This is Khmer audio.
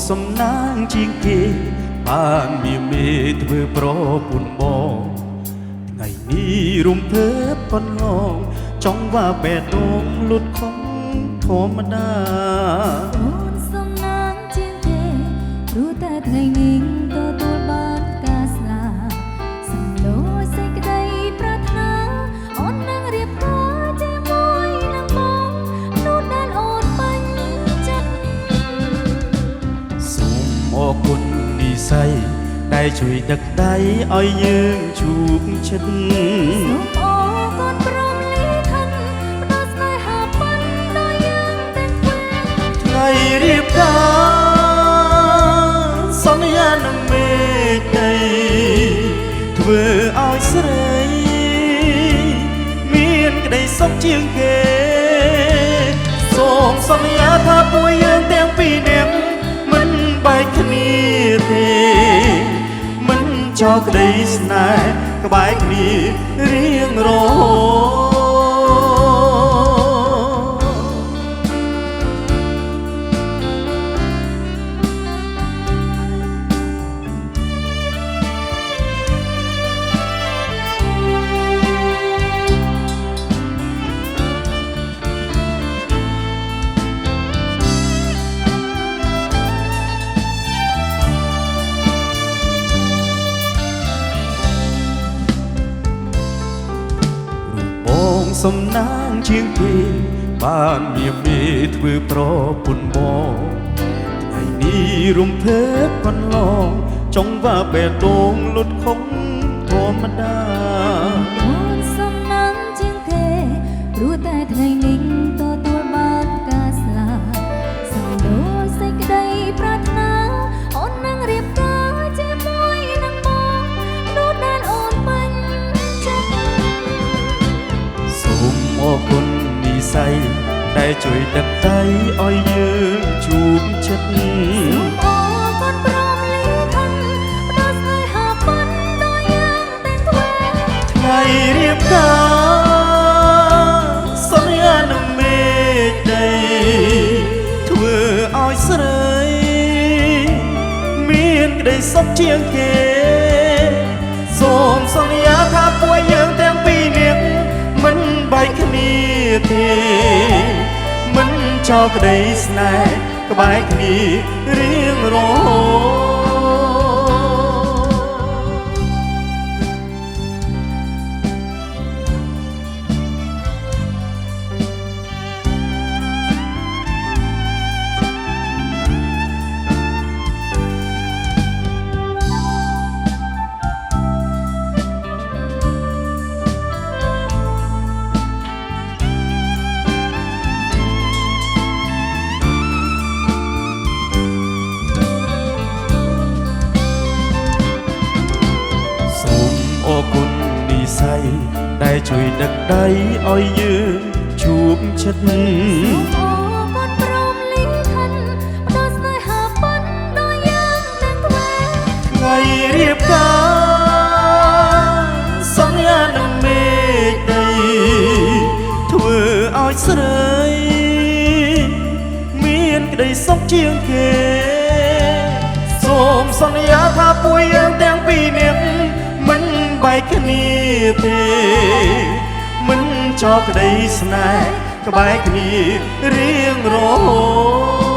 សំណាងជាងគេបានមានមេធ្វើប្រពន្ធបងថ្ងៃនេះរំភើបប៉ុនឡងចង់ว่าបែដងលុតខំធម្មតាអូនសំណាងជាងគេព្រោះតែថ្ងៃនេះទទួលបានការស្លាប់សំឡូចសេចក្តីប្រាថ្នាអូននឹងរៀបការជាមួយនឹងបងនោះដែលអូនបាញ់ចិត្តសូមអរគុណនិស្ស័យដែលជួយដឹកដៃឲ្យយើងជួបចិត្តសូមអរគុណព្រមលីខិនផ្ដល់ស្នេហាប៉ុនដល់យើងទាំងពីរថ្ងៃរៀបការសន្យានឹងមេឃដីធ្វើឲ្យស្រីមានក្តីសុខជាងគេសូមសន្យាថាពួកយើងទាំងពីរនាក់មិនបែកគ្នាទេមិនចោលក្តីស្នេហ៍ក្បែរគ្នារៀងរហូតសំណាងជាងគេបានមានមេធ្វើប្រពន្ធបងថ្ងៃនេះរំភើបកន្លងចង់ว่าបែដងលុតខំធម្មតាអូនសំណាងជាងគេព្រោះតែថ្ងៃនេះទទួលបានការស្លាប់សំឡូចសេចក្តីប្រាថ្នាអូននឹងរៀបការជាមួយនឹងបងនោះដែលអូនបាញ់ចិត្តសូមអរគុណនិស្ស័យដែលជួយដឹកដៃឲ្យយើងជួបចិត្តសូមអរគុណព្រមលីខិនផ្ដល់ស្នេហាប៉ុនដល់យើងទាំងពីរថ្ងៃរៀបការសន្យានឹងមេឃដីធ្វើឲ្យស្រីមានក្តីសុខជាងគេសូមសន្យាថាពួកយើងទាំងពីរនាក់មិនបែកគ្នាទេមិនចោលក្តីស្នេហ៍ក្បែរគ្នារៀងរហូតអរគុណនិស្ស័យដែលជួយដឹកដៃឲ្យយើងជួបចិត្តសូមអរគុណព្រមលីខិនផ្ដល់ស្នេហាប៉ុនដល់យើងទាំងពីរថ្ងៃរៀបការសន្យានឹងមេឃដីធ្វើឲ្យស្រីមានក្តីសុខជាងគេសូមសន្យាថាពួកយើងទាំងពីរនាក់មិនបែកគ្នាទេមិនចោលក្តីស្នេហ៍ក្បែរគ្នារៀងរហូត